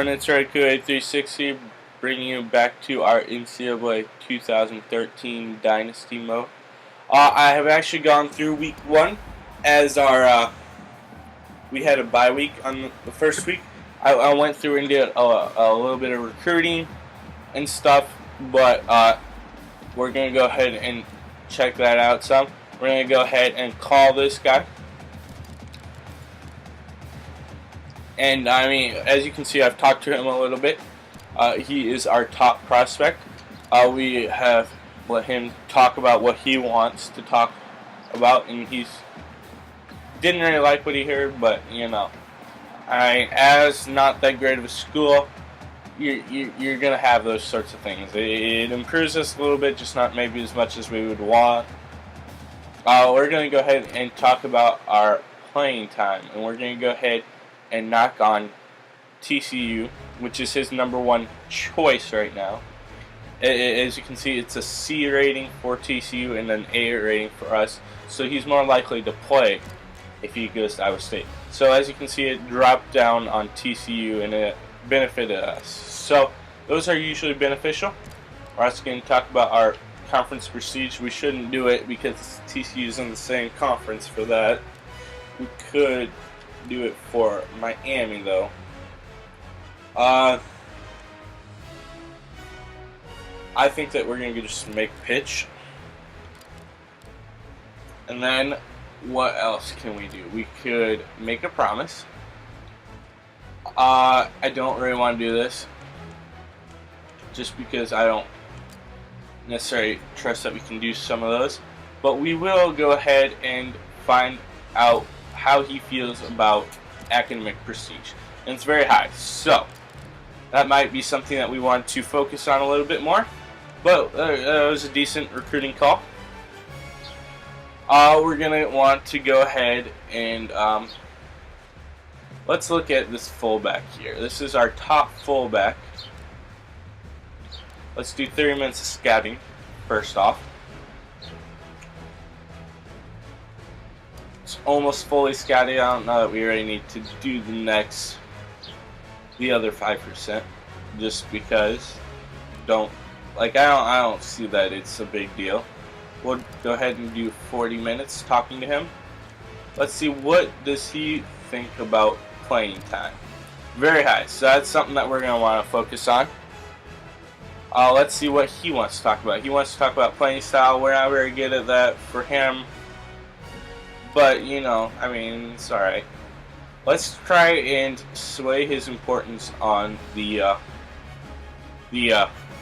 everyone, it's NCAA 360 bringing you back to our NCAA 2013 Dynasty mode. I have actually gone through week 1 as we had a bye week on the first week. I went through and did a little bit of recruiting and stuff, but we're going to go ahead and check that out some. We're going to go ahead and call this guy. And I mean, as you can see, I've talked to him a little bit. He is our top prospect. We have let him talk about what he wants to talk about, and he's didn't really like what he heard, but you know, as not that great of a school, you're gonna have those sorts of things. It improves us a little bit, just not maybe as much as we would want. We're gonna go ahead and talk about our playing time, and we're gonna go ahead and knock on TCU, which is his number one choice right now. As you can see, it's a C rating for TCU and an A rating for us, so he's more likely to play if he goes to Iowa State. So as you can see, it dropped down on TCU and it benefited us. So those are usually beneficial. We're also going to talk about our conference prestige. We shouldn't do it because TCU is in the same conference for that. We could do it for Miami though. I think that we're going to just make pitch. And then what else can we do? We could make a promise. I don't really want to do this just because I don't necessarily trust that we can do some of those. But we will go ahead and find out how he feels about academic prestige. And it's very high. So that might be something that we want to focus on a little bit more. But it was a decent recruiting call. We're going to want to go ahead and let's look at this fullback here. This is our top fullback. Let's do 30 minutes of scouting first off. It's almost fully scouted. I don't know that we really need to do the other 5%, just because I don't see that it's a big deal. We'll go ahead and do 40 minutes talking to him. Let's see, what does he think about playing time? Very high, so that's something that we're going to want to focus on. Let's see what he wants to talk about. He wants to talk about playing style. We're not very good at that for him, but you know, I mean, it's alright. Let's try and sway his importance on the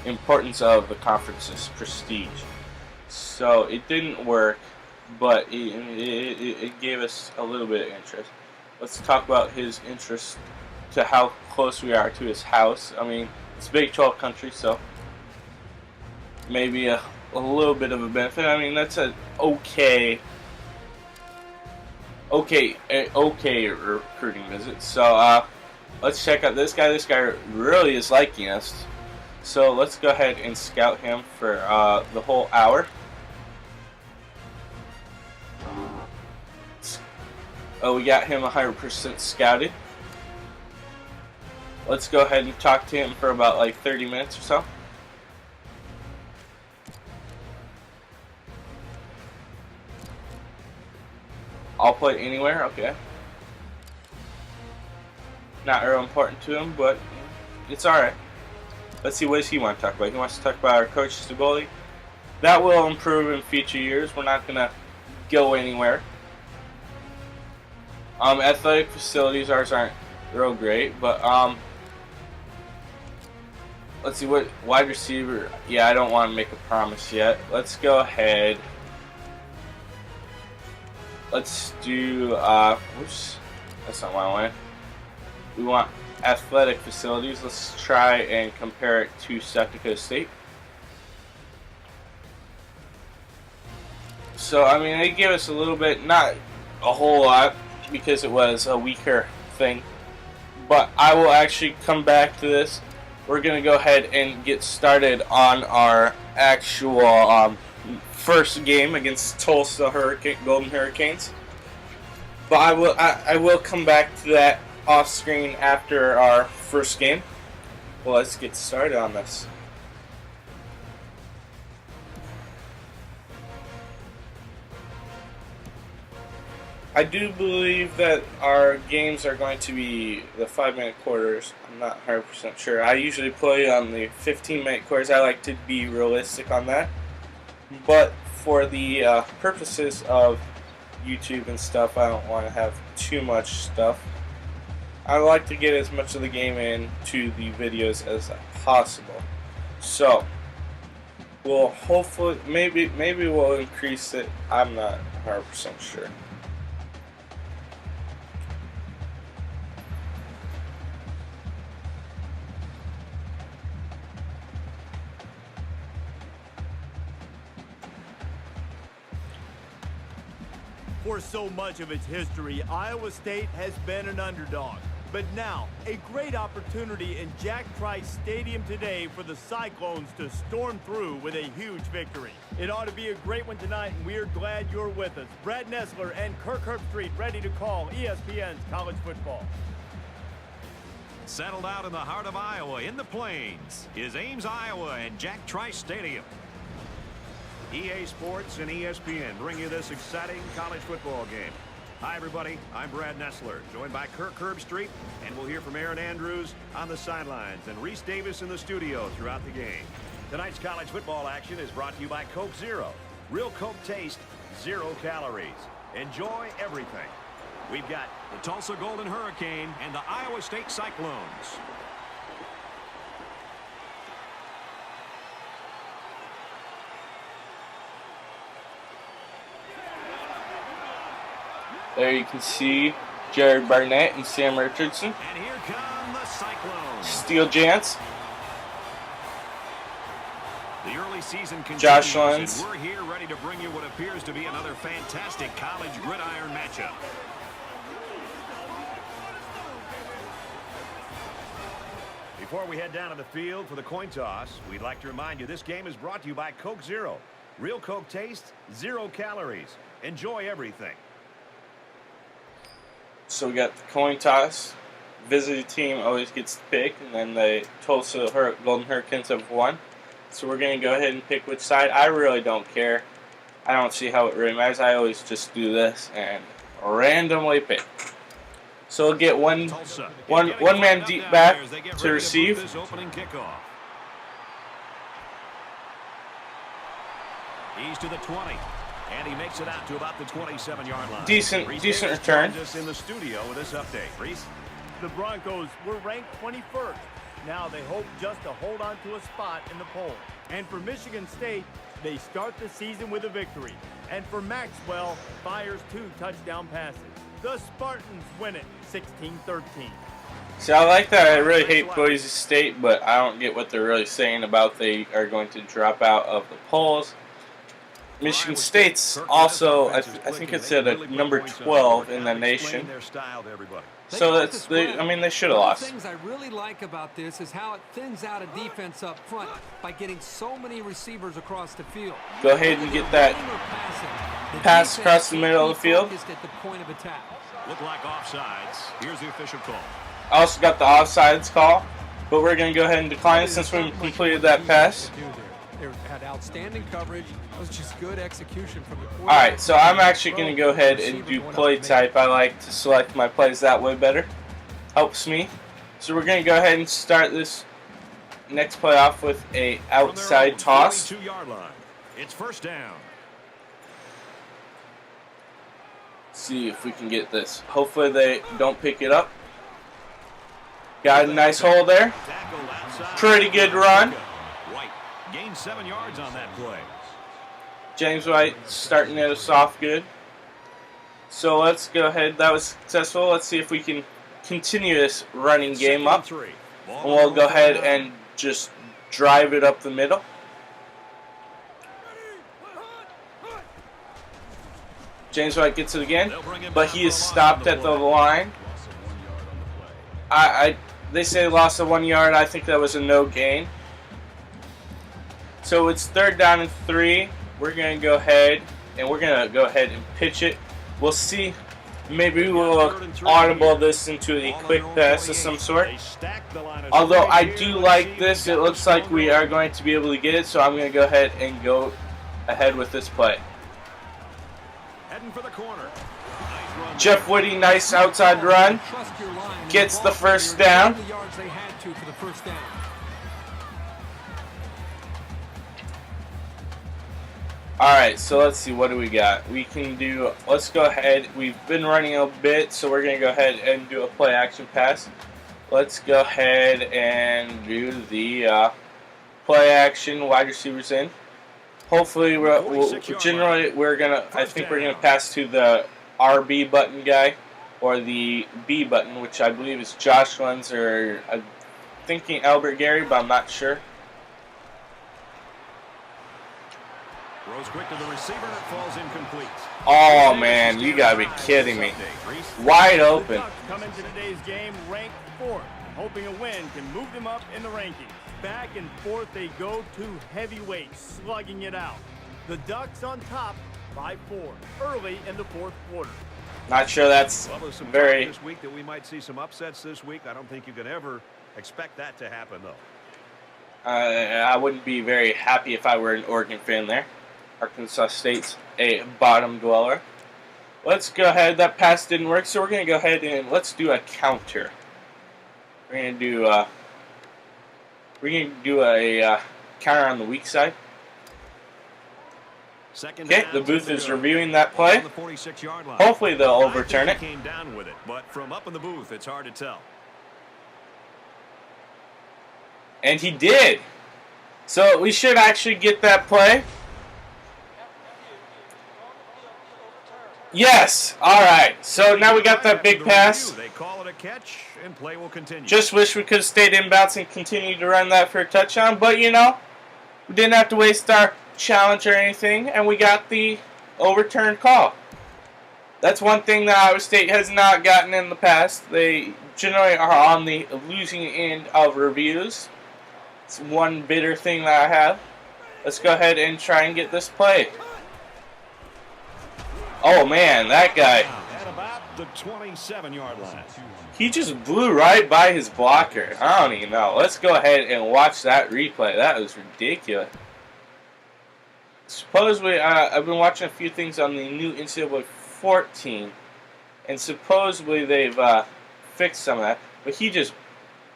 importance of the conference's prestige. So it didn't work, but it gave us a little bit of interest. Let's talk about his interest to how close we are to his house. I mean, it's Big 12 country, so maybe a little bit of a benefit. I mean, that's an okay recruiting visit. So let's check out this guy. This guy really is liking us. So let's go ahead and scout him for the whole hour. We got him 100% scouted. Let's go ahead and talk to him for about like 30 minutes or so. I'll play anywhere, okay. Not real important to him, but it's alright. Let's see, what does he want to talk about? He wants to talk about our coach's ability. That will improve in future years. We're not going to go anywhere. Athletic facilities, ours aren't real great, but let's see, what wide receiver. Yeah, I don't want to make a promise yet. Let's go ahead. Let's do, oops, that's not what I wanted. We want athletic facilities. Let's try and compare it to South Dakota State. So, I mean, they gave us a little bit, not a whole lot, because it was a weaker thing. But I will actually come back to this. We're going to go ahead and get started on our actual first game against Tulsa Golden Hurricanes. But I will come back to that off screen after our first game. Well, let's get started on this. I do believe that our games are going to be the 5-minute quarters. I'm not 100% sure. I usually play on the 15-minute quarters. I like to be realistic on that. But for the purposes of YouTube and stuff, I don't want to have too much stuff. I like to get as much of the game into the videos as possible. So we'll hopefully maybe we'll increase it. I'm not 100% sure. For so much of its history, Iowa State has been an underdog. But now, a great opportunity in Jack Trice Stadium today for the Cyclones to storm through with a huge victory. It ought to be a great one tonight, and we're glad you're with us. Brad Nessler and Kirk Herbstreit ready to call ESPN's college football. Settled out in the heart of Iowa, in the Plains, is Ames, Iowa, and Jack Trice Stadium. EA Sports and ESPN bring you this exciting college football game. Hi, everybody. I'm Brad Nessler, joined by Kirk Herbstreit, and we'll hear from Aaron Andrews on the sidelines and Reese Davis in the studio throughout the game. Tonight's college football action is brought to you by Coke Zero. Real Coke taste, 0 calories. Enjoy everything. We've got the Tulsa Golden Hurricane and the Iowa State Cyclones. There you can see Jared Barnett and Sam Richardson. And here come the Cyclones. Steele Jantz. The early season continues, Josh Lenz. and we're here ready to bring you what appears to be another fantastic college gridiron matchup. Before we head down to the field for the coin toss, we'd like to remind you this game is brought to you by Coke Zero. Real Coke taste, 0 calories. Enjoy everything. So we got the coin toss. Visiting team always gets the pick, and then the Tulsa Golden Hurricanes have won. So we're going to go ahead and pick which side. I really don't care. I don't see how it really matters. I always just do this and randomly pick. So we'll get one man deep back to receive. He's to the 20. And he makes it out to about the 27-yard line. Decent return. Just in the studio with this update. Reese? The Broncos were ranked 21st. Now they hope just to hold on to a spot in the poll. And for Michigan State, they start the season with a victory. And for Maxwell, fires 2 touchdown passes. The Spartans win it 16-13. See, I like that. I really hate Boise State, but I don't get what they're really saying about they are going to drop out of the polls. Michigan State's also, I think it's at a number 12 in the nation. So that's, I mean, they should have lost. One of the things I really like about this is how it thins out a defense up front by getting so many receivers across the field. Go ahead and get that pass across the middle of the field. At the point of attack. Look like offsides. Here's the official call. I also got the offsides call, but we're going to go ahead and decline it since we completed that pass. They had outstanding coverage. It was just good execution from the quarterback. Alright, so I'm actually going to go ahead and do play type. I like to select my plays that way better. Helps me. So we're going to go ahead and start this next play off with a outside toss. 42-yard line. It's first down. See if we can get this. Hopefully they don't pick it up. Got a nice hole there. Pretty good run. White gained 7 yards on that play. James White starting us off good. So let's go ahead. That was successful. Let's see if we can continue this running game up. And we'll go ahead and just drive it up the middle. James White gets it again, but he is stopped at the line. They say lost of 1 yard. I think that was a no gain. So it's 3rd down and 3. We're going to go ahead and pitch it. We'll see Maybe we'll audible this into a quick pass of some sort. Although I do like this, it looks like we are going to be able to get it, so I'm going to go ahead and go ahead with this play. Heading for the corner. Jeff Woody, nice outside run. Gets the first down. Alright, so let's see, what do we got? We can do, let's go ahead, we've been running a bit, so we're going to go ahead and do a play action pass. Let's go ahead and do the play action, wide receivers in. Hopefully, generally we're going to, I think we're going to pass to the RB button guy, or the B button, which I believe is Josh Lenz, or I'm thinking Albert Gary, but I'm not sure. Throws quick to the receiver, and it falls incomplete. Oh man, you gotta be kidding me! Wide open. Come into today's game ranked 4th, hoping a win can move them up in the rankings. Back and forth they go, 2 heavyweights slugging it out. The Ducks on top by 4 early in the 4th quarter. Not sure that's very. This week that we might see some upsets this week. I don't think you could ever expect that to happen though. I wouldn't be very happy if I were an Oregon fan there. Arkansas State's a bottom dweller. Let's go ahead. That pass didn't work, so we're going to go ahead and let's do a counter. We're going to do a counter on the weak side. Okay, the booth is reviewing that play. Hopefully they'll overturn it. Came down with it, but from up in the booth, it's hard to tell. And he did. So we should actually get that play. Yes. All right. So now we got that big pass. They call it a catch, and play will continue. Just wish we could have stayed inbounds and continued to run that for a touchdown. But, you know, we didn't have to waste our challenge or anything, and we got the overturned call. That's one thing that Iowa State has not gotten in the past. They generally are on the losing end of reviews. It's one bitter thing that I have. Let's go ahead and try and get this play. Oh man, that guy. At about the 27-yard line. He just blew right by his blocker. I don't even know. Let's go ahead and watch that replay. That was ridiculous. Supposedly, I've been watching a few things on the new NCAA 14, and supposedly they've fixed some of that. But he just,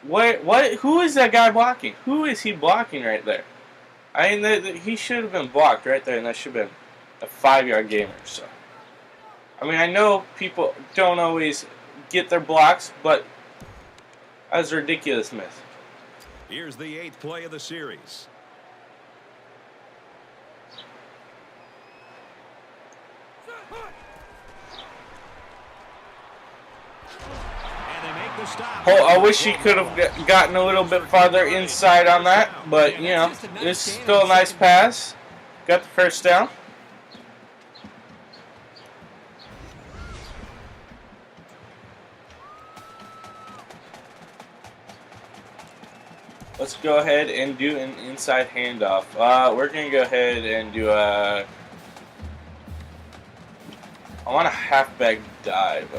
who is that guy blocking? Who is he blocking right there? I mean, he should have been blocked right there, and that should have been a 5-yard gainer. So, I mean, I know people don't always get their blocks, but that was a ridiculous miss. Here's the 8th play of the series. Oh, I wish he could have gotten a little bit farther inside on that, but, you know, it's still a nice pass. Got the first down. Let's go ahead and do an inside handoff. We're going to go ahead and do a... I want a halfback dive.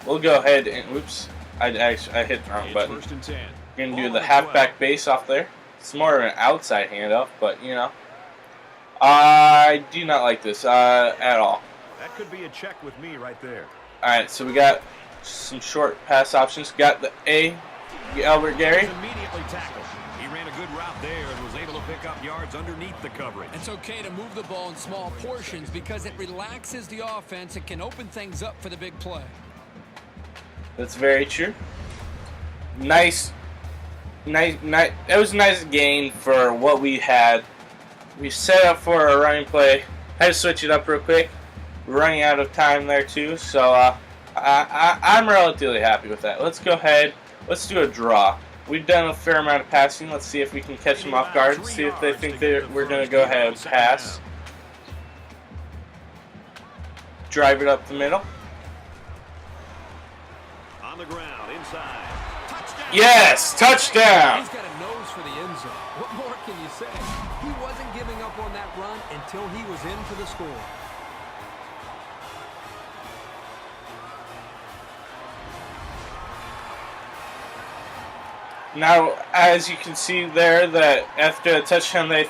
We'll go ahead and... Whoops. I hit the wrong button. We're going to do the halfback base off there. It's more of an outside handoff, but, you know. I do not like this at all. That could be a check with me right there. Alright, so we got some short pass options. Got the A, Albert Gary. Immediately tackled. He ran a good route there and was able to pick up yards underneath the coverage. It's okay to move the ball in small portions because it relaxes the offense and can open things up for the big play. That's very true. Nice. It was a nice gain for what we had. We set up for a running play. Had to switch it up real quick. We're running out of time there too, so I'm relatively happy with that. Let's go ahead. Let's do a draw. We've done a fair amount of passing. Let's see if we can catch them off guard. See if they think that we're going to go ahead and pass. Drive it up the middle. On the ground, inside. Touchdown. Yes, touchdown. He's got a nose for the end zone. What more can you say? He wasn't giving up on that run until he was in for the score. Now, as you can see there, that after a touchdown they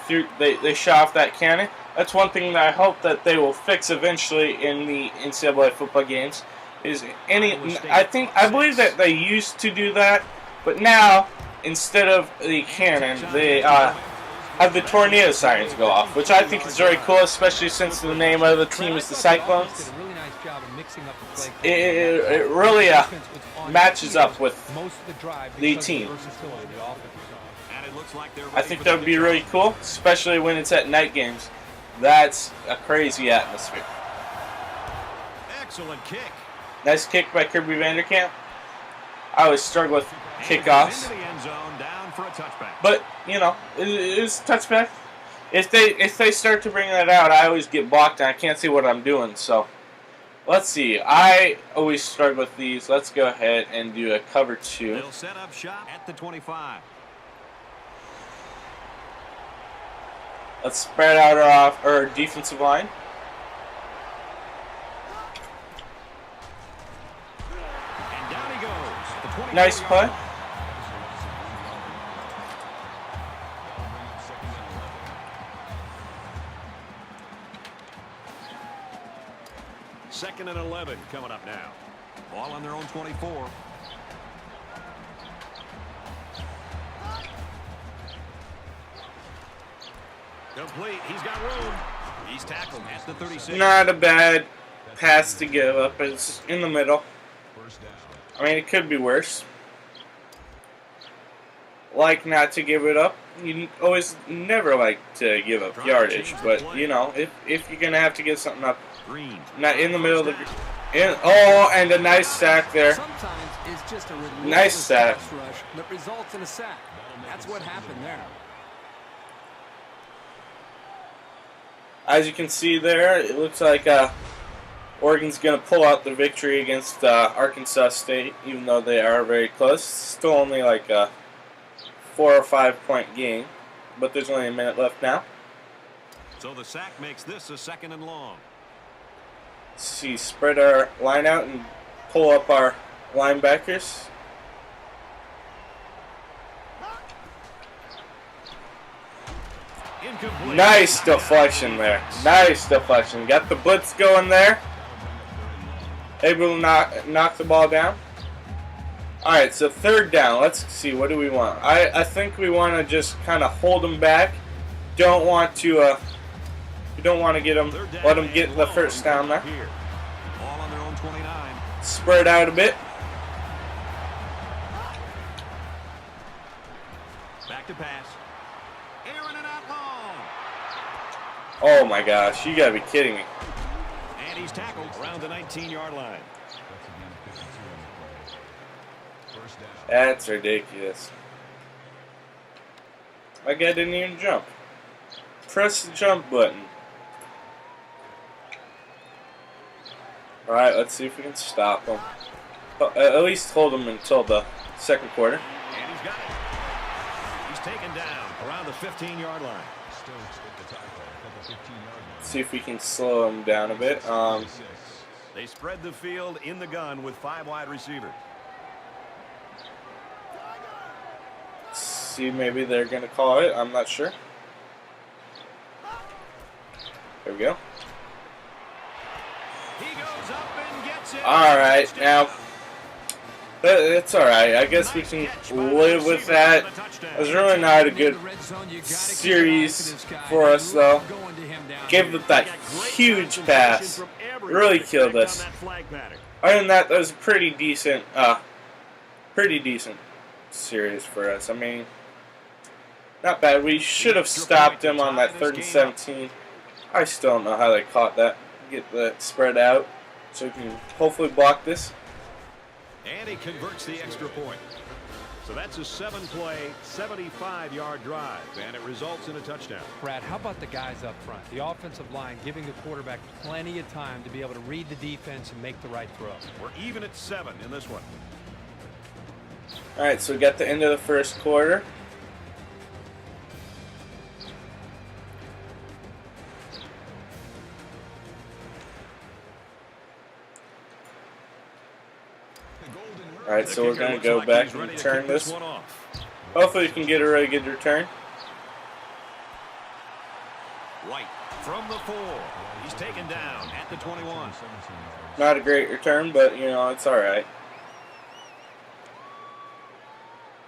shot off that cannon. That's one thing that I hope that they will fix eventually in the NCAA football games. I believe that they used to do that, but now instead of the cannon, they have the tornado sirens go off, which I think is very cool, especially since the name of the team is the Cyclones. It really matches up with the team. I think that would be really cool, especially when it's at night games. That's a crazy atmosphere. Excellent kick. Nice kick by Kirby Vanderkamp. I always struggle with kickoffs, but you know, it's touchback. If they start to bring that out, I always get blocked and I can't see what I'm doing. So let's see. I always struggle with these. Let's go ahead and do a cover 2. They'll set up shop at the 25. Let's spread out our defensive line. And down he goes at the 20. Nice play. Second and 11 coming up now. Ball on their own 24. Complete. He's got room. He's tackled at the 36. Not a bad pass to give up. It's in the middle. I mean, it could be worse. Like not to give it up. You always never like to give up yardage, but you know, if you're gonna have to give something up, not in the middle of the. And a nice sack there. Sometimes it's just a nice sack. Rush that results in a sack. That's what happened there. As you can see there, it looks like Oregon's going to pull out the victory against Arkansas State, even though they are very close. Still only like a 4 or 5 point game, but there's only a minute left now. So the sack makes this a 2nd and long. See, spread our line out and pull up our linebackers. Incomplete. Nice deflection there. Nice deflection. Got the blitz going there. Able to knock the ball down. Alright, so 3rd down. Let's see, what do we want? I think we want to just kind of hold them back. Don't want to you don't want to let them get the first down there. Ball on their own 29. Spread out a bit. Back to pass. Aaron and out long. Oh my gosh, you gotta be kidding me. And he's tackled around the 19-yard line. That's ridiculous. My guy didn't even jump. Press the jump button. Alright, let's see if we can stop him. At least hold him until the 2nd quarter. And he's got it. He's taken down around the 15-yard line. See if we can slow him down a bit. They spread the field in the gun with 5 wide receivers. See, maybe they're going to call it. I'm not sure. There we go. He goes up and gets it. Alright, now, it's alright. I guess we can live with that. It was really not a good series for us, though. Gave it that huge pass. Really killed us. Other than that, that was a pretty decent series for us. I mean, not bad. We should have stopped him on that 3rd and 17. I still don't know how they caught that. Get that spread out so we can hopefully block this. And he converts the extra point. So that's a 7-play, 75-yard drive, and it results in a touchdown. Brad, how about the guys up front? The offensive line giving the quarterback plenty of time to be able to read the defense and make the right throw. We're even at 7 in this one. Alright, so we got the end of the 1st quarter. Alright, so we're going to go back and turn this. Hopefully we can get a really good return. White from the 4. He's taken down at the 21. Not a great return, but, you know, it's alright.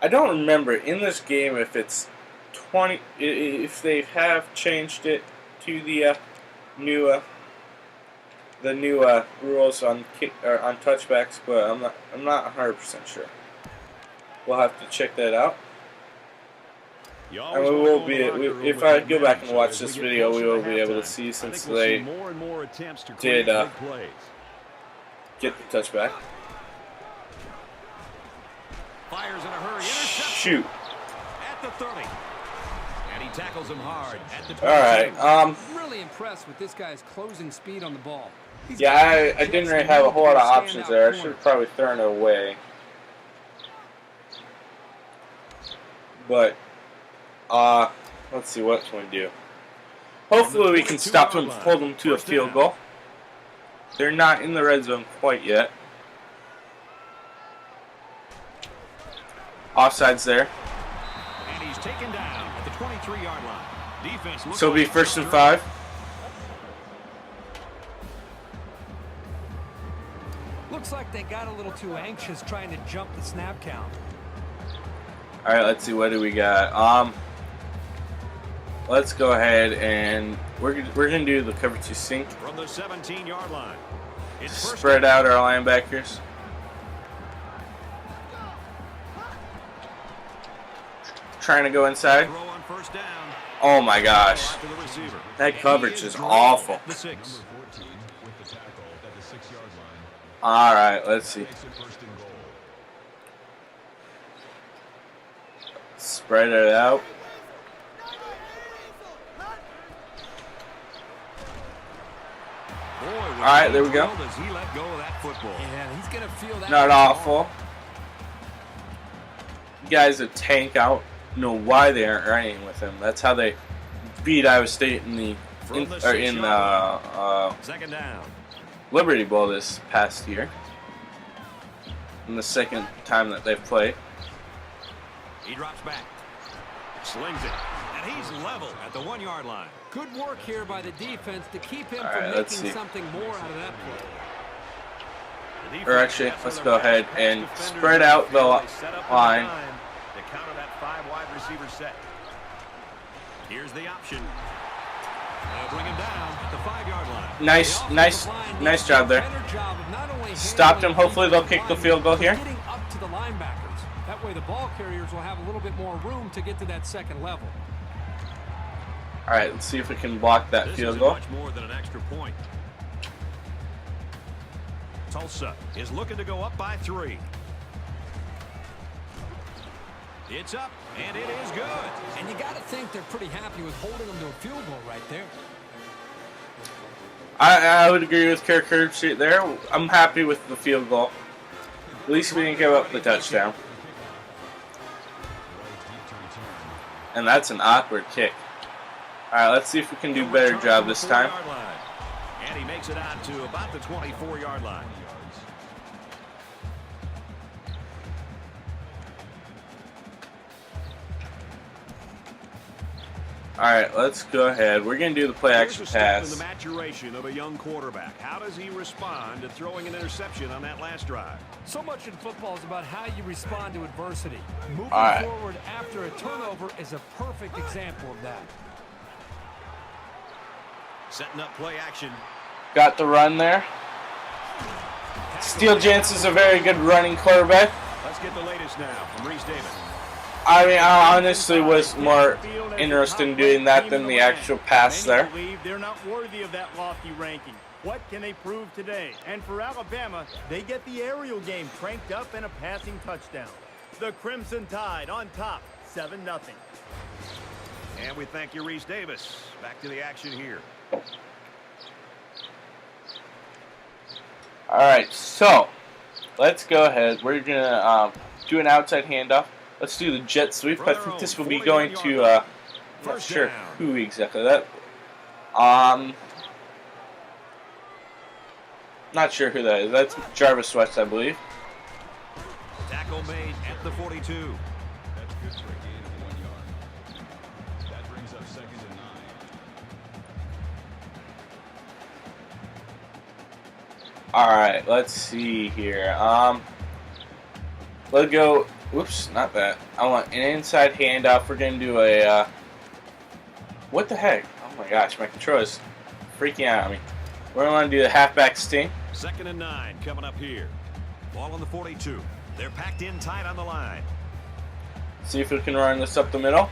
I don't remember in this game if it's 20, if they have changed it to the new rules on on touchbacks, but I'm not 100% sure. We'll have to check that out. And we will be, if I go back and watch this video, we will be able to see, since they did get the touchback. Fires in a hurry. Interception. Shoot. At the 30. And he tackles him hard at the 20. All right. I'm really impressed with this guy's closing speed on the ball. Yeah, I didn't really have a whole lot of options there. I should have probably thrown it away. But, let's see, what can we do? Hopefully we can stop them, hold them to a field goal. They're not in the red zone quite yet. Offsides there. And he's taken down at the 23-yard line. Defense looks So it'll be like 1st and 5. Looks like they got a little too anxious trying to jump the snap count. All right, let's see, what do we got? Let's go ahead and we're gonna do the cover 2 sink. From the 17-yard line. It's Spread out our linebackers. Trying to go inside. throw on 1st down. Oh my gosh, To the receiver. that And coverage he is drilled awful. at the 6. All right, let's see. Spread it out. All right, there we go. As he let go of that football. Yeah, he's going to feel that. Not awful. You guys a tank out. Know why they aren't running with him. That's how they beat Iowa State in the Second down. Liberty Bowl this past year. In the second time that they've played. He drops back. Slings it. And he's level at the 1-yard line. Good work here by the defense to keep him All from right, let's making see. something more out of that play. Or actually, let's go ahead and spread out the line. To counter that 5-wide receiver set. Here's the option. They'll bring him down at the 5-yard line. Nice job there. Stopped him. Hopefully they'll kick the field goal here. Getting up to the linebackers. That way the ball carriers will have a little bit more room to get to that second level. All right, let's see if we can block that This field is goal. much more than an extra point. Tulsa is looking to go up by 3. It's up, and it is good. And you got to think they're pretty happy with holding them to a field goal right there. I would agree with Kirk Herbstreit there. I'm happy with the field goal. At least we didn't give up the touchdown. And that's an awkward kick. All right, let's see if we can do a better job this time. And he makes it out to about the 24-yard line. All right, let's go ahead. We're going to do the play action pass. The maturation of a young quarterback. How does he respond to throwing an interception on that last drive? So much in football is about how you respond to adversity. Moving right. forward after a turnover is a perfect example of that. Setting up play action. Got the run there. Steele Jansen's a very good running quarterback. Let's get the latest now from Reese Davis. I mean, I honestly was more interested in doing that than the actual pass there. Many believe they're not worthy of that lofty ranking. What can they prove today? And for Alabama, they get the aerial game cranked up and a passing touchdown. The Crimson Tide on top, 7-0. And we thank you, Reese Davis. Back to the action here. All right, so let's go ahead. We're gonna do an outside handoff. Let's do the jet sweep. I think this will be going to I'm not sure who exactly that. Not sure who that is. That's Jarvis West, I believe. Tackle made at the 42. Good for a gain of 1 yard. That brings up 2nd and 9. All right, let's see here. Let's go. Whoops, not that. I want an inside handoff. We're gonna do a. What the heck? Oh my gosh, my controller's freaking out on me. We're gonna do the halfback sting. 2nd and 9 coming up here. Ball on the 42. They're packed in tight on the line. See if we can run this up the middle.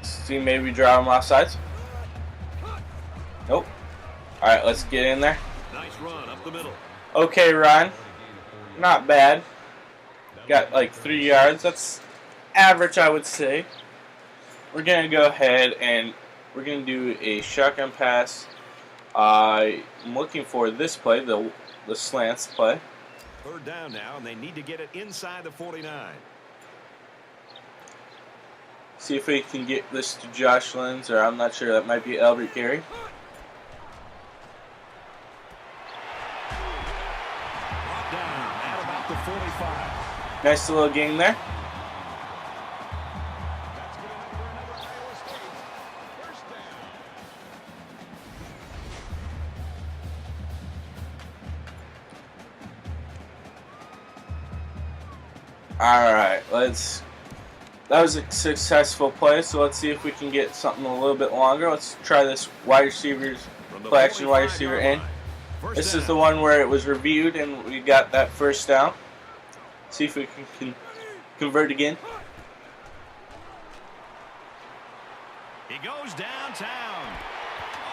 See, maybe draw them off sides. Nope. All right, let's get in there. Nice run up the middle. Okay, Ryan. Not bad. Got like 3 yards. That's average, I would say. We're going to go ahead and we're going to do a shotgun pass. I'm looking for this play, the slants play. 3rd down now, and they need to get it inside the 49. See if we can get this to Josh Lenz, or I'm not sure. That might be Albert Gary. Brought down at about the 45. Nice little game there. That's good enough for another Iowa State. 1st down. All right, that was a successful play, so let's see if we can get something a little bit longer. Let's try this wide receivers, play action wide receiver in. This is the one where it was reviewed and we got that 1st down. See if we can convert again. He goes downtown.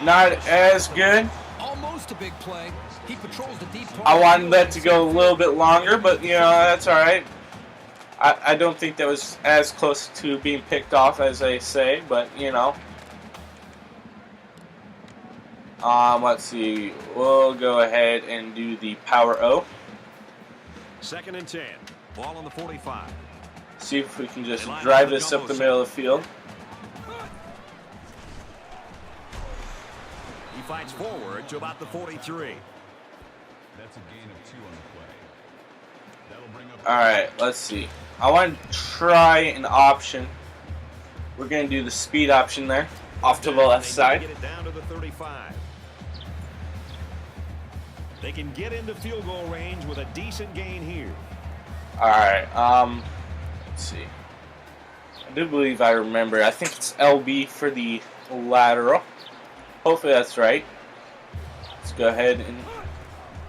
Not as good. Almost a big play. He patrols the deep part. I wanted that to go a little bit longer, but you know, that's all right. I don't think that was as close to being picked off as they say, but you know. Let's see. We'll go ahead and do the power O. 2nd and 10. Ball on the 45. See if we can just drive this up the middle of the field. He fights forward to about the 43. That's a gain of 2 on the play. That'll bring up. All right, let's see. I want to try an option. We're going to do the speed option there, off to the left side. Get it down to the 35. They can get into field goal range with a decent gain here. All right. Let's see. I do believe I remember. I think it's LB for the lateral. Hopefully that's right. Let's go ahead and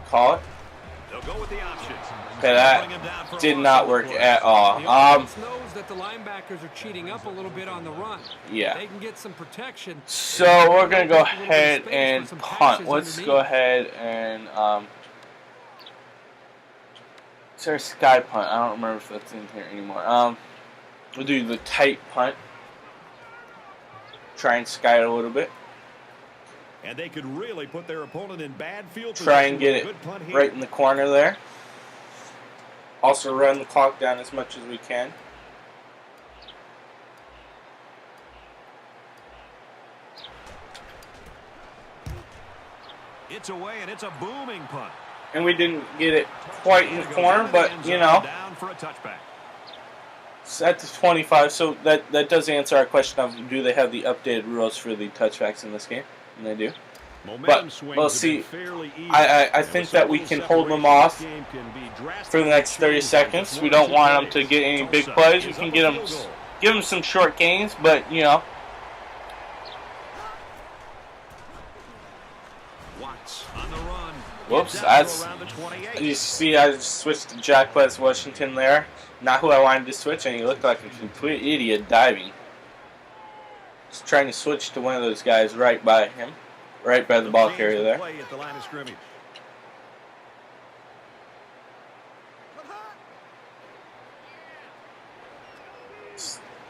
call it. They'll go with the option. Okay, that did not work at all. The offense knows that the linebackers are cheating up a little bit on the run. Yeah. They can get some protection. So we're gonna go ahead and punt. Let's go ahead and is there a sky punt? I don't remember if that's in here anymore. We'll do the tight punt. Try and sky it a little bit. And they could really put their opponent in bad field position. Try and get it Good punt here. right in the corner there. Also run the clock down as much as we can. It's away, and it's a booming punt. And we didn't get it quite in the corner, but you know, Down for a touchback. it's at the 25, so that does answer our question of do they have the updated rules for the touchbacks in this game? And they do. But we'll see. I think that we can hold them off for the next 30 seconds. We don't want them to get any big plays. We can give them some short gains, but you know. Watts on the run. Whoops, that's, you see I just switched to Jack West Washington there. Not who I wanted to switch, and he looked like a complete idiot diving. Just trying to switch to one of those guys right by him. Right by the ball carrier there. At the line of scrimmage.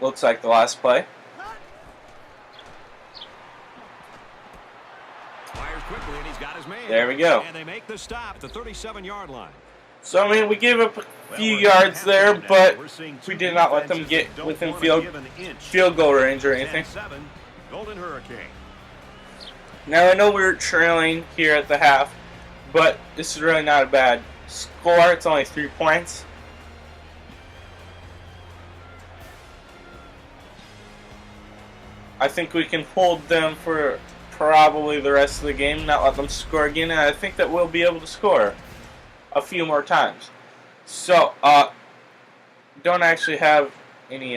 Looks like the last play. Fires quickly, and he's got his man. There we go. And they make the stop at the 37-yard line. So, I mean, we gave up a few yards there, but we did not let them get within field goal range or anything. Golden Hurricane. Now, I know we were trailing here at the half, but this is really not a bad score. It's only 3 points. I think we can hold them for probably the rest of the game, not let them score again, and I think that we'll be able to score a few more times. So, don't actually have any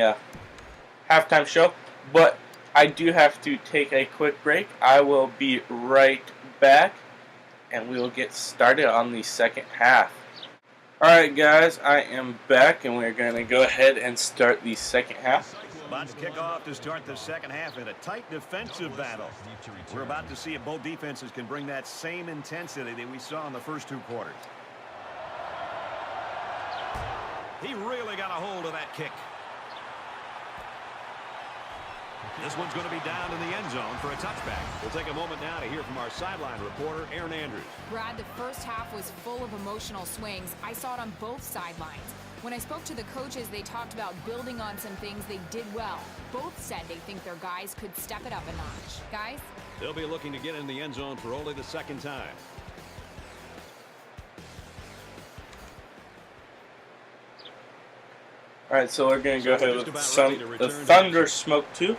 halftime show, but I do have to take a quick break. I will be right back, and we will get started on the second half. Alright guys, I am back, and we're going to go ahead and start the second half. About to kick off to start the second half in a tight defensive battle. We're about to see if both defenses can bring that same intensity that we saw in the first two quarters. He really got a hold of that kick. This one's going to be down in the end zone for a touchback. We'll take a moment now to hear from our sideline reporter, Aaron Andrews. Brad, the first half was full of emotional swings. I saw it on both sidelines. When I spoke to the coaches, they talked about building on some things they did well. Both said they think their guys could step it up a notch. Guys? They'll be looking to get in the end zone for only the second time. Alright, so we're going to go ahead with the Thunder Smoke 2.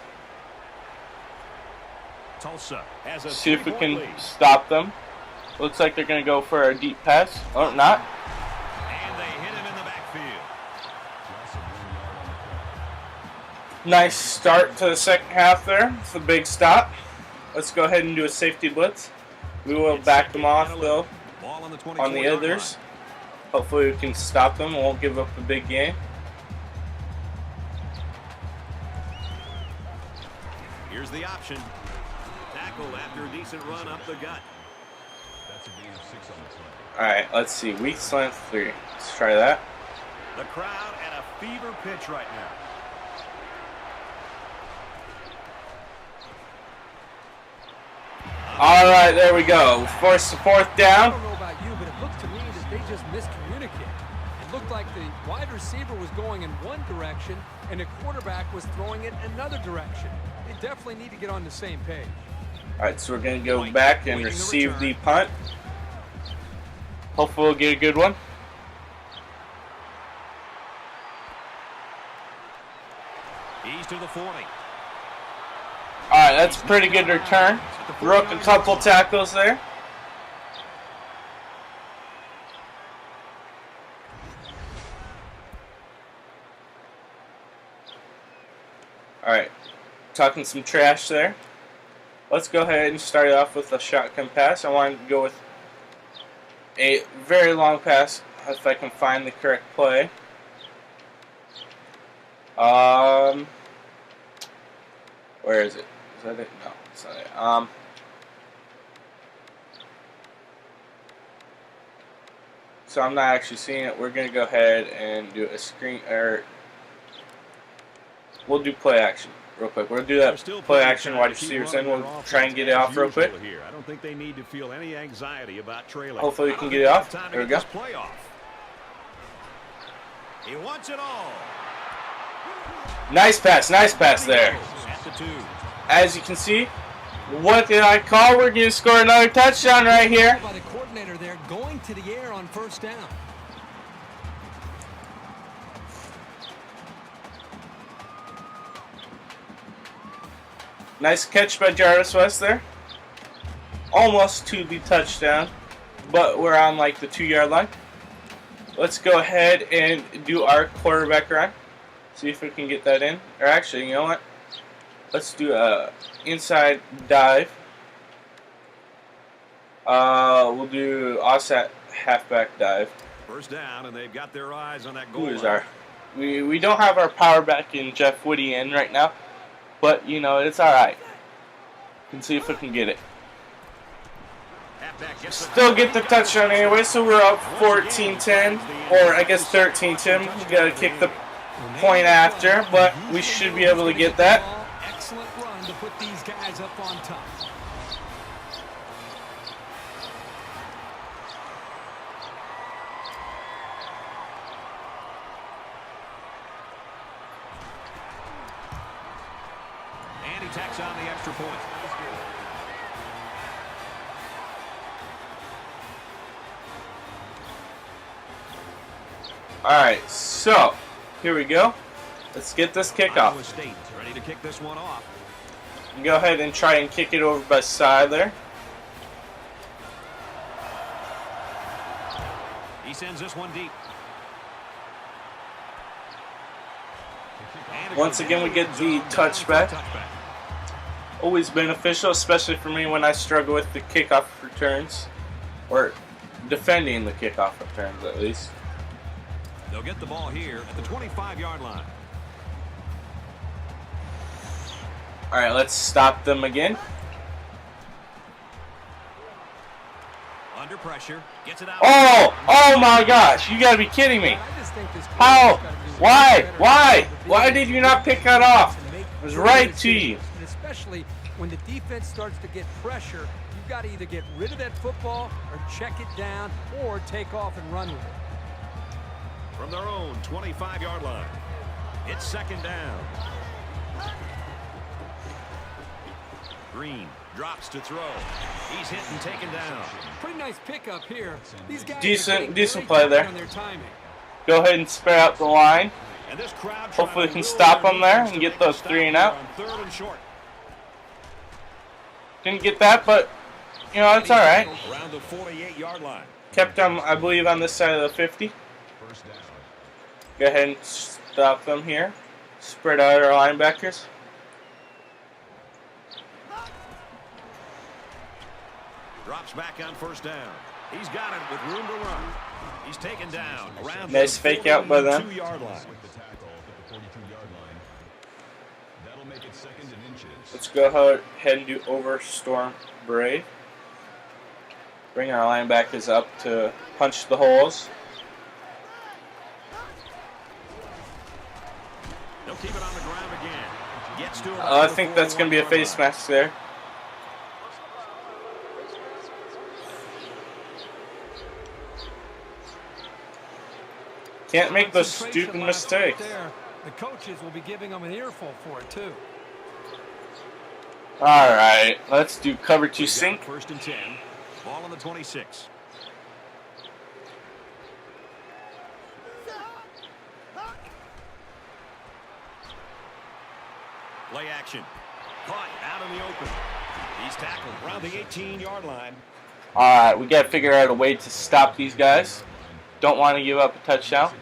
Tulsa has a See if we can stop them. Looks like they're going to go for a deep pass. Or not. And they hit him in the backfield. Nice start to the second half there. It's a big stop. Let's go ahead and do a safety blitz. We will back them off, though, on the others. Hopefully we can stop them and won't give up a big game. Here's the option. Tackled after a decent run up the gut. That's a gain of 6 on the play. Alright, let's see. Weak slant 3. Let's try that. The crowd at a fever pitch right now. Alright, there we go. Force the fourth I down. don't know about you, but it looked to me that they just miscommunicated. It looked like the wide receiver was going in one direction and the quarterback was throwing it another direction. They definitely need to get on the same page. Alright, so we're going to go back and receive the punt. Hopefully we'll get a good one. He's to the 40. Alright, that's a pretty good return. Broke a couple tackles there. Alright, talking some trash there. Let's go ahead and start off with a shotgun pass. I want to go with a very long pass if I can find the correct play. Where is it? Is that it? No, it's not it. So I'm not actually seeing it. We're gonna go ahead and do a screen, or we'll do play action real quick. We'll do that play action wide receivers, and we'll try and get it off real quick. I don't think they need to feel any anxiety about trailing. Hopefully we can get it off. There we go. He wants it all. Nice pass there. As you can see, what did I call? We're going to score another touchdown right here. By the coordinator there, going to the air on first down. Nice catch by Jarvis West there. Almost to the touchdown, but we're on like the 2-yard line. Let's go ahead and do our quarterback run. See if we can get that in. Or actually, you know what? Let's do a inside dive. We'll do offset halfback dive. First down, and they've got their eyes on that goal. Who is our? We don't have our power back in Jeff Woody in right now, but you know it's all right. Can see if we can get it. Still get the touchdown anyway, so we're up 14-10, or I guess 13-10. We got to kick the point after, but we should be able to get that. Excellent run to put these guys up on top. And he tacks on the extra point. Alright, so here we go. Let's get this kickoff. Iowa State ready to kick this one off. Go ahead and try and kick it over by side there. He sends this one deep. Once again, we get the touchback. Always beneficial, especially for me when I struggle with the kickoff returns. Or defending the kickoff returns, at least. They'll get the ball here at the 25-yard line. Alright, let's stop them again. Under pressure. Gets it out. Oh my gosh. You gotta be kidding me. How? Why did you not pick that off? It was right to you. Especially when the defense starts to get pressure, you've got to either get rid of that football or check it down or take off and run with it. From their own 25-yard line. It's second down. Green drops to throw. He's hit and taken down. Pretty nice pickup here. These guys Decent play there. on their timing. Go ahead and spread out the line. And this crowd Hopefully we can stop them there and get those 3 and out. Third and short. Didn't get that, but, you know, it's alright. Around the 48-yard line. Kept them, I believe, on this side of the 50. Go ahead and stop them here. Spread out our linebackers. Drops back on first down. He's got it with room to run. He's taken down around nice fake out by them. 2-yard line. Let's go ahead and do over Storm Brave. Bring our linebackers up to punch the holes. They'll keep it on the ground again. Gets to I think that's going to be a face mask there. Can't make those stupid mistakes. The coaches will be giving them an earful for it too. Alright, let's do cover 2 sink. First and 10. Ball on the 26. Play action. Caught out in the open. He's tackled around the 18-yard line. Alright, we got to figure out a way to stop these guys. Don't want to give up a touchdown.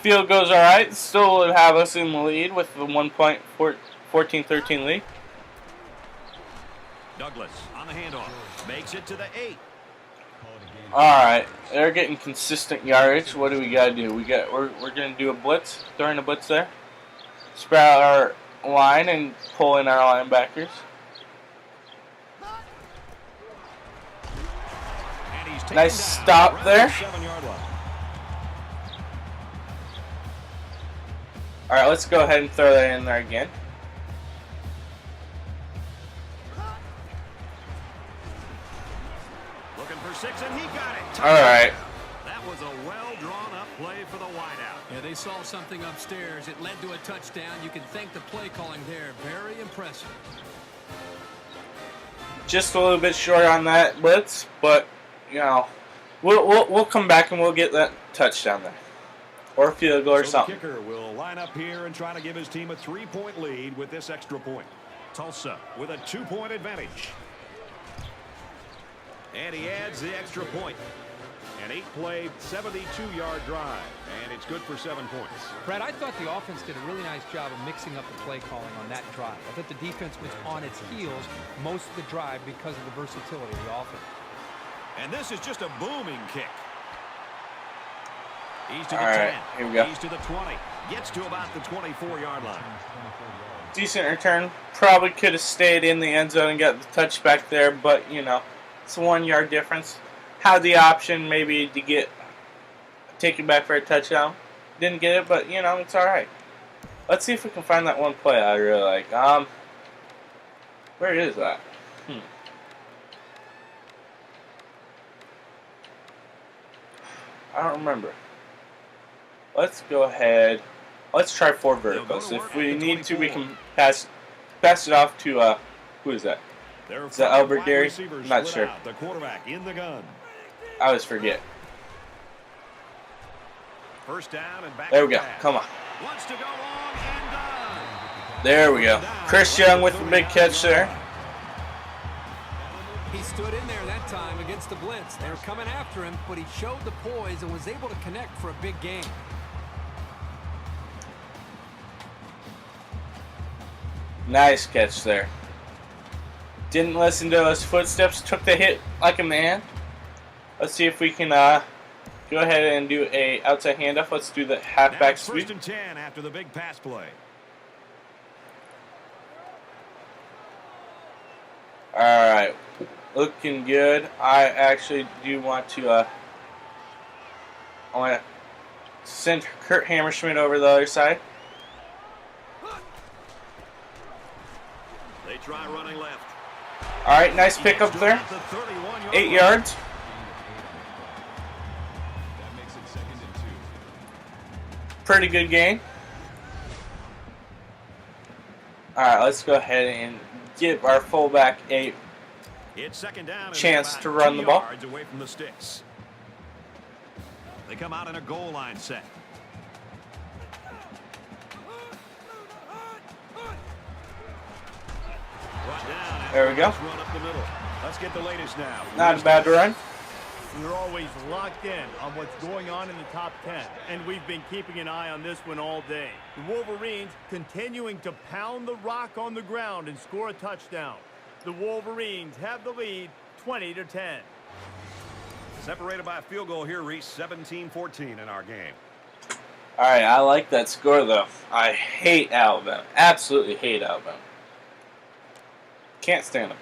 Field goes alright. Still would have us in the lead with the 1-point 14-13 lead. Douglas on the handoff. Makes it to the 8. Alright, they're getting consistent yardage. What do we got to do? We're going to do a blitz. During the blitz there. Spread out our line and pull in our linebackers. Nice stop there. Alright, let's go ahead and throw that in there again. Looking for 6, and he got it. Alright. That was a well-drawn-up play for the wideout. Yeah, they saw something upstairs. It led to a touchdown. You can thank the play calling there. Very impressive. Just a little bit short on that blitz, but you know, we'll come back and we'll get that touchdown there, or a field goal or something. The kicker will line up here and try to give his team a 3-point lead with this extra point. Tulsa with a 2-point advantage, and he adds the extra point. An 8-play, 72-yard drive, and it's good for 7 points. Brad, I thought the offense did a really nice job of mixing up the play calling on that drive. I thought the defense was on its heels most of the drive because of the versatility of the offense. And this is just a booming kick. He's to the 10. Here we go. He's to the 20. Gets to about the 24-yard line. Decent return. Probably could have stayed in the end zone and got the touchback there, but you know, it's a 1-yard difference. Had the option maybe to take it back for a touchdown. Didn't get it, but you know, it's alright. Let's see if we can find that one play I really like. Where is that? I don't remember. Let's go ahead. Let's try 4 verticals. If we need to, we can pass it off to who is that? Is that Albert Gary? I'm not sure. The quarterback in the gun. I always forget. First down and back. There we go. Come on. Wants to go long and done. There we go. Chris Young with the big catch there. He stood in there that time against the blitz. They were coming after him, but he showed the poise and was able to connect for a big gain. Nice catch there. Didn't listen to his footsteps. Took the hit like a man. Let's see if we can go ahead and do a outside handoff. Let's do the halfback sweep. 1st and 10 after the big pass play. Alright, looking good. I actually do want to I want to send Kurt Hammerschmidt over the other side. They try running left. Alright, nice pickup there. 8 yards. That makes it 2nd and 2. Pretty good game. Alright, let's go ahead and give our fullback a It's 2nd down and chance about to run 2 the ball. yards away from the sticks. They come out in a goal line set. There we go. Run up the middle. Let's get the latest now. Not a bad run. We're always locked in on what's going on in the top 10, and we've been keeping an eye on this one all day. The Wolverines continuing to pound the rock on the ground and score a touchdown. The Wolverines have the lead 20-10. Separated by a field goal here, Reese. 17-14 in our game. Alright, I like that score though. I hate Alabama. Absolutely hate Alabama. Can't stand them.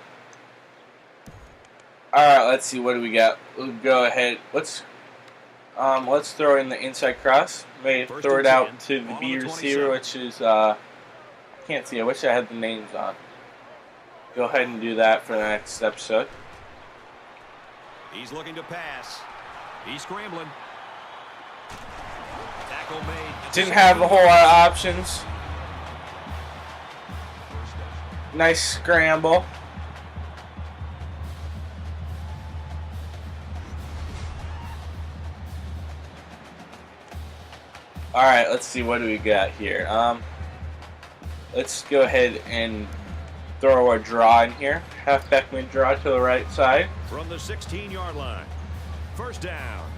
Alright, let's see, what do we got? We'll go ahead. Let's throw in the inside cross. Maybe throw it out to the B receiver, which is I can't see. I wish I had the names on. Go ahead and do that for the next episode. He's looking to pass. He's scrambling. Tackle made. Didn't have a whole lot of options. Nice scramble. Alright, let's see, what do we got here? Let's go ahead and throw a draw in here. Halfback wing draw to the right side. From the 16-yard line. 1st down.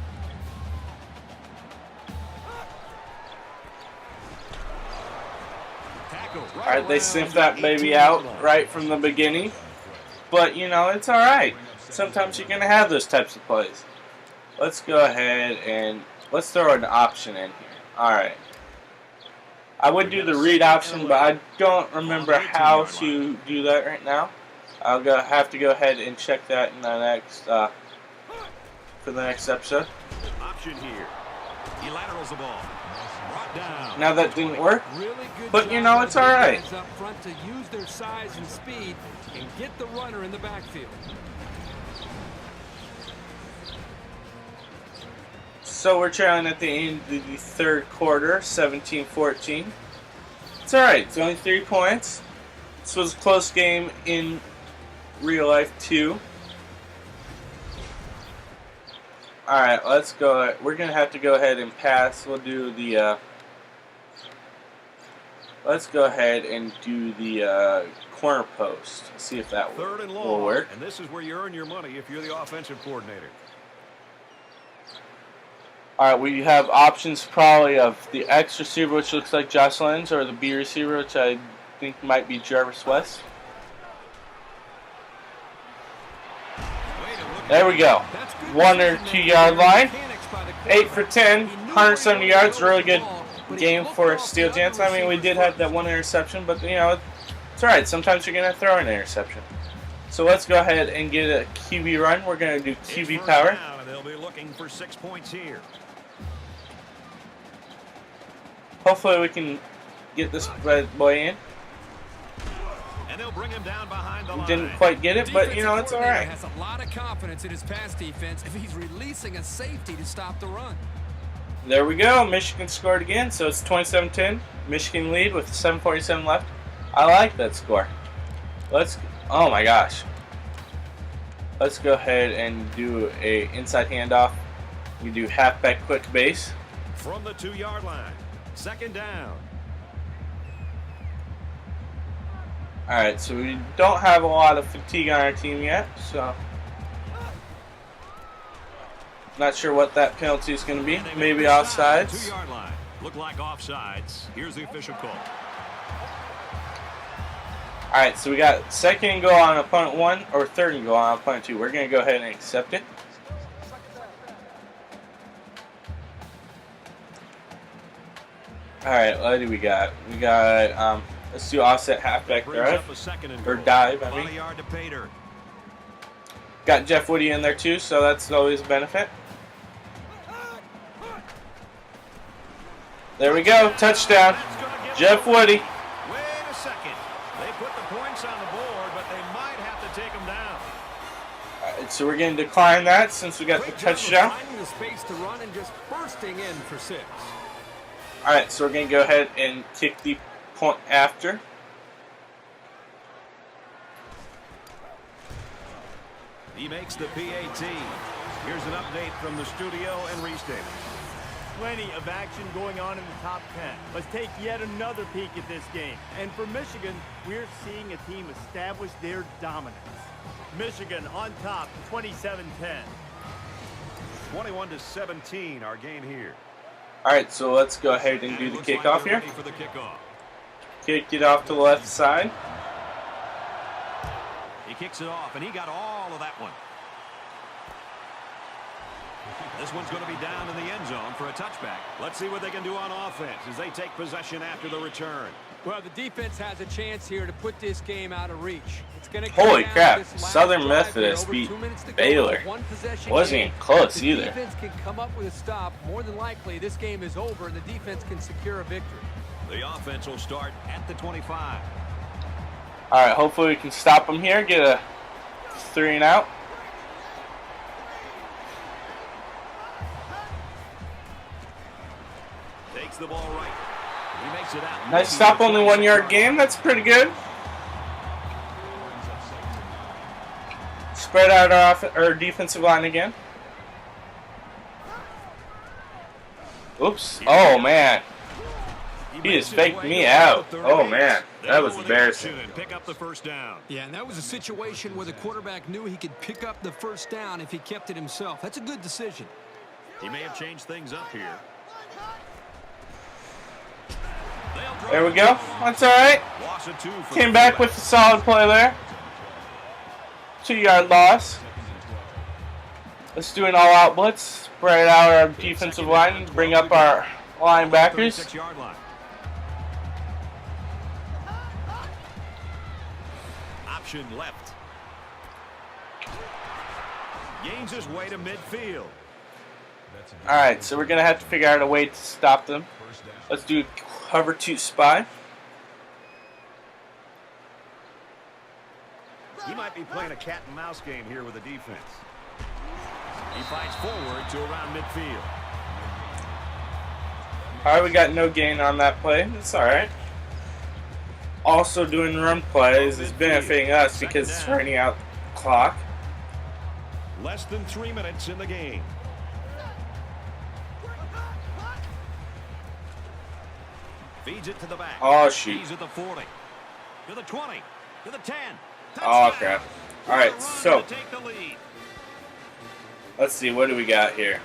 Alright, they sniffed that baby out right from the beginning. But, you know, it's alright. Sometimes you're going to have those types of plays. Let's go ahead and let's throw an option in here. Alright. I would do the read option, but I don't remember how to do that right now. I'll have to go ahead and check that in the next for the next episode. Option here. He laterals the ball. Brought down. Now that didn't work, Really good but you know, it's all right. up front to use their size and speed and get the runner in the backfield. So we're trailing at the end of the 3rd quarter, 17-14. It's alright, it's only 3 points. This was a close game in real life too. Alright, let's go. We're going to have to go ahead and pass. We'll do the let's go ahead and do the corner post. See if that 3rd and will long. work. And this is where you earn your money if you're the offensive coordinator. Alright, we have options probably of the X receiver, which looks like Josh Lenz, or the B receiver, which I think might be Jarvis West. There we go. 1 or 2 yard line. 8 for 10, 170 yards. Really good game for Steele Jansen. I mean, we did have that 1 interception, but, you know, it's alright. Sometimes you're going to throw an interception. So let's go ahead and get a QB run. We're going to do QB power. Down, and they'll be looking for 6 points here. Hopefully we can get this bad boy in. And they'll bring him down behind the line. Didn't quite get it, but, you know, it's alright. Has a lot of confidence in his pass defense if he's releasing a safety to stop the run. There we go. Michigan scored again, so it's 27-10. Michigan lead with 7:47 left. I like that score. Oh my gosh. Let's go ahead and do a inside handoff. We do halfback quick base. From the 2-yard line. 2nd down. Alright, so we don't have a lot of fatigue on our team yet, so not sure what that penalty is going to be. Maybe offsides. 2-yard line. Look like offsides. Here's the official call. Alright, so we got second and goal on opponent 1 or third and goal on opponent 2. We're going to go ahead and accept it. Alright, what do we got? We got, let's do offset halfback drive. Or dive, I mean. Got Jeff Woody in there too, so that's always a benefit. There we go, touchdown. Jeff Woody. Wait a second. They put the points on the board, but they might have to take them down. Alright, so we're going to decline that since we got the touchdown. Finding the space to run and just bursting in for 6. Alright, so we're going to go ahead and kick the point after. He makes the PAT. Here's an update from the studio and restate. Plenty of action going on in the top 10. Let's take yet another peek at this game. And for Michigan, we're seeing a team establish their dominance. Michigan on top, 27-10. 21-17, our game here. Alright, so let's go ahead and do the kickoff here. For the kickoff. Kick it off to the left side. He kicks it off, and he got all of that one. This one's going to be down in the end zone for a touchback. Let's see what they can do on offense as they take possession after the return. Well, the defense has a chance here to put this game out of reach. It's going to Holy crap, Southern Methodist beat Baylor. Wasn't even close either. The defense can come up with a stop. More than likely, this game is over, and the defense can secure a victory. The offense will start at the 25. Alright, hopefully we can stop them here, get a 3 and out. Takes the ball right. He makes it out. Nice stop, only 1 yard gain. That's pretty good. Spread out our defensive line again. Oops. Oh, man. He just faked me out. Oh, man. That was embarrassing. Pick up the first down. Yeah, and that was a situation where the quarterback knew he could pick up the first down if he kept it himself. That's a good decision. He may have changed things up here. There we go. That's all right. Came back with a solid play there. 2 yard loss. Let's do an all-out blitz. Spread out our defensive line. Bring up our linebackers. Option left. Gains his way to midfield. All right, so we're gonna have to figure out a way to stop them. Let's do cover 2 spy. He might be playing a cat and mouse game here with the defense. He fights forward to around midfield. All right, we got no gain on that play. That's all right. Also doing run plays is benefiting us because it's running out the clock. Less than 3 minutes in the game. Feeds it to the back. Oh, shoot. He's at the 40. To the 20. To the 10. Oh, crap. All right, so Take the lead. let's see. What do we got here?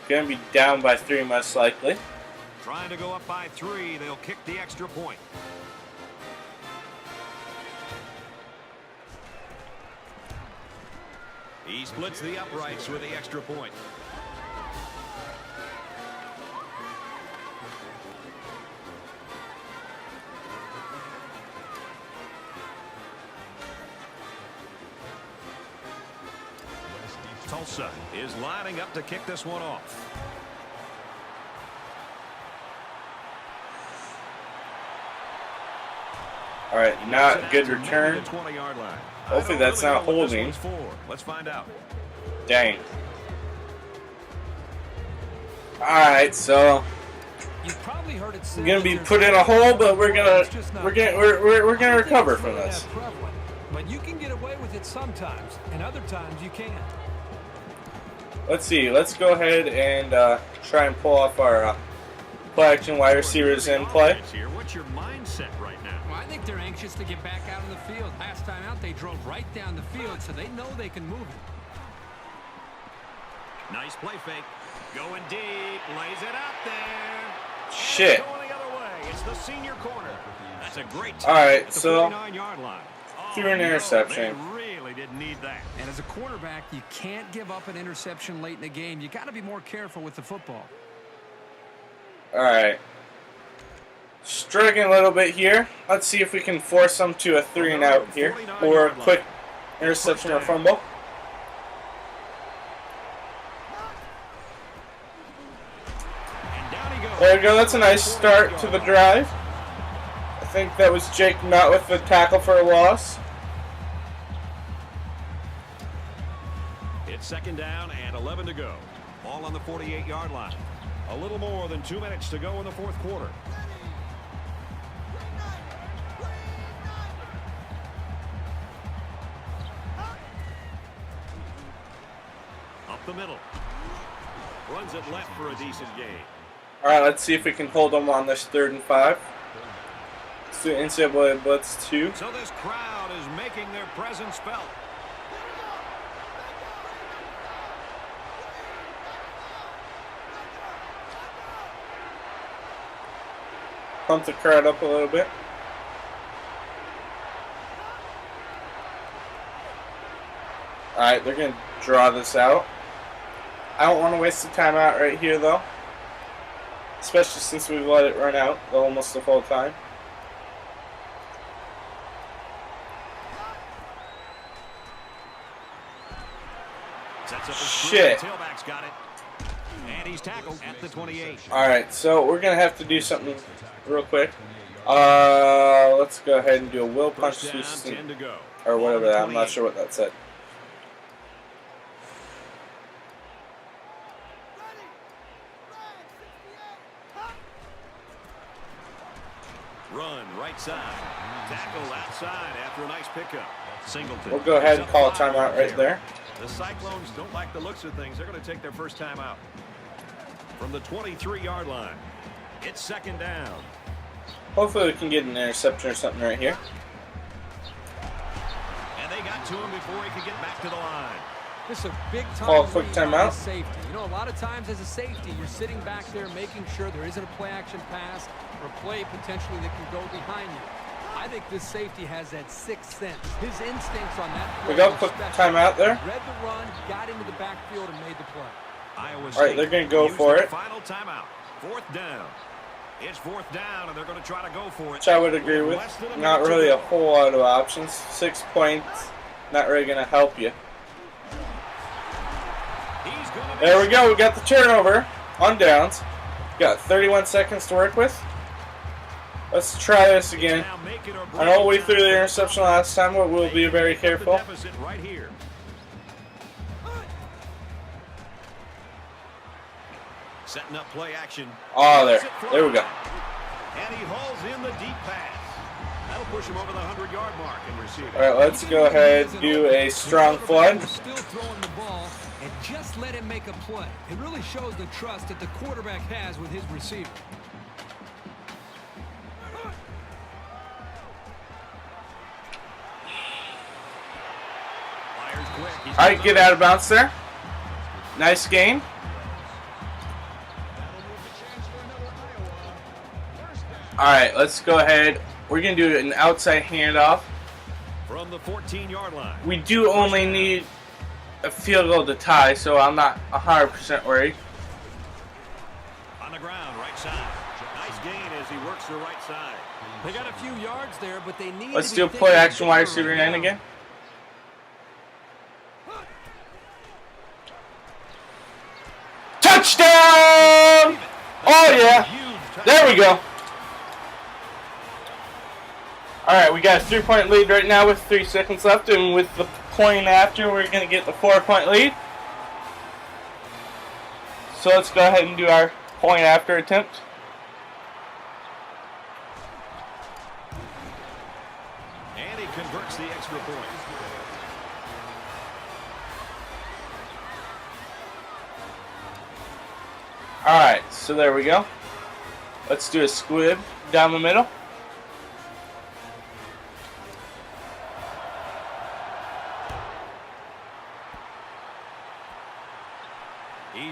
Going to be down by 3 most likely. Trying to go up by 3. They'll kick the extra point. He splits the uprights with the extra point. Tulsa is lining up to kick this one off. All right, not a good return. 20-yard line. Hopefully that's not holding. Let's find out. Dang. All right, so You probably heard it said we're gonna be put in a hole, but we're gonna recover from this. But you can get away with it sometimes, and other times you can't. Let's see. Let's go ahead and try and pull off our play action wide receivers in play. What's your mindset right now? Well, I think they're anxious to get back out on the field. Last time out, they drove right down the field, so they know they can move it. Nice play fake. Going deep. Lays it out there. Shit. Going the other way. It's the senior corner. That's a great All right, at the so 49-yard line. threw an interception. They really didn't need that. And as a quarterback, you can't give up an interception late in the game. You got to be more careful with the football. All right. Struggling a little bit here. Let's see if we can force them to a 3-and-out here, or a quick interception or fumble. There we go. That's a nice start to the drive. I think that was Jake Nutt with the tackle for a loss. It's second down and 11 to go. Ball on the 48-yard line. A little more than 2 minutes to go in the fourth quarter. Up the middle. Runs it left for a decent gain. All right, let's see if we can hold them on this 3rd and 5. Let's do NCAA Blitz 2. So this crowd is making their presence felt. Pump the crowd up a little bit. All right, they're going to draw this out. I don't want to waste the timeout right here, though. Especially since we've let it run out almost the full time. Shit. Tailback's got it. And he's tackled at the 28. Alright, so we're going to have to do something real quick. Let's go ahead and do a will punch or whatever that. I'm not sure what that said. Run right side. Tackle outside after a nice pickup. Singleton. We'll go ahead and call a timeout right there. The Cyclones don't like the looks of things. They're going to take their first time out. From the 23-yard line. It's second down. Hopefully we can get an interception or something right here. And they got to him before he could get back to the line. This is a big time. Call a quick timeout. Safety. You know, a lot of times as a safety, you're sitting back there making sure there isn't a play-action pass or a play potentially that can go behind you. I think this safety has that sixth sense. His instincts on that play. We got a quick timeout there. Read the run, got into the backfield, and made the play. Iowa All right, they're going to go for it. Final timeout. Fourth down. It's fourth down, and they're going to try to go for it. Which I would agree with. Not really a whole lot of options. 6 points, not really going to help you. There we go. We got the turnover on downs. Got 31 seconds to work with. Let's try this again. I know we threw the interception last time, but we'll be very careful. Right here. Setting up play action. Oh, there we go. And he hauls in the deep pass. That'll push him over the 100-yard mark and receive. All right, let's go ahead and do a strong flood. Still throwing the ball, and just let him make a play. It really shows the trust that the quarterback has with his receiver. All right, get out of bounds there. Nice game. All right, let's go ahead. We're going to do an outside handoff. From the 14-yard line. We do only need a field goal to tie, so I'm not 100% worried. On the ground, right side. Nice gain as he works the right side. They got a few yards there, but they need Let's to do a be play action thinking wide further receiver down. in again. Touchdown! Oh, yeah. There we go. All right, we got a 3-point lead right now with 3 seconds left, and with the point after, we're going to get the 4-point lead. So let's go ahead and do our point after attempt. And he converts the extra point. All right, so there we go. Let's do a squib down the middle.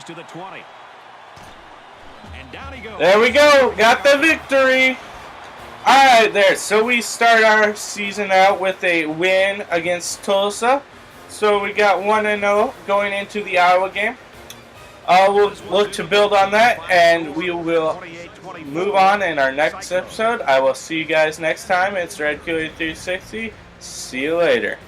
to the 20. And down he goes. There we go. Got the victory. Alright there. So we start our season out with a win against Tulsa. So we got 1-0 going into the Iowa game. We'll look to build on that, and we will move on in our next episode. I will see you guys next time. It's Red Cooley 360. See you later.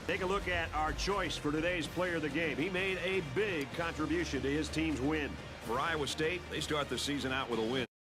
Take a look at our choice for today's player of the game. He made a big contribution to his team's win. For Iowa State, they start the season out with a win.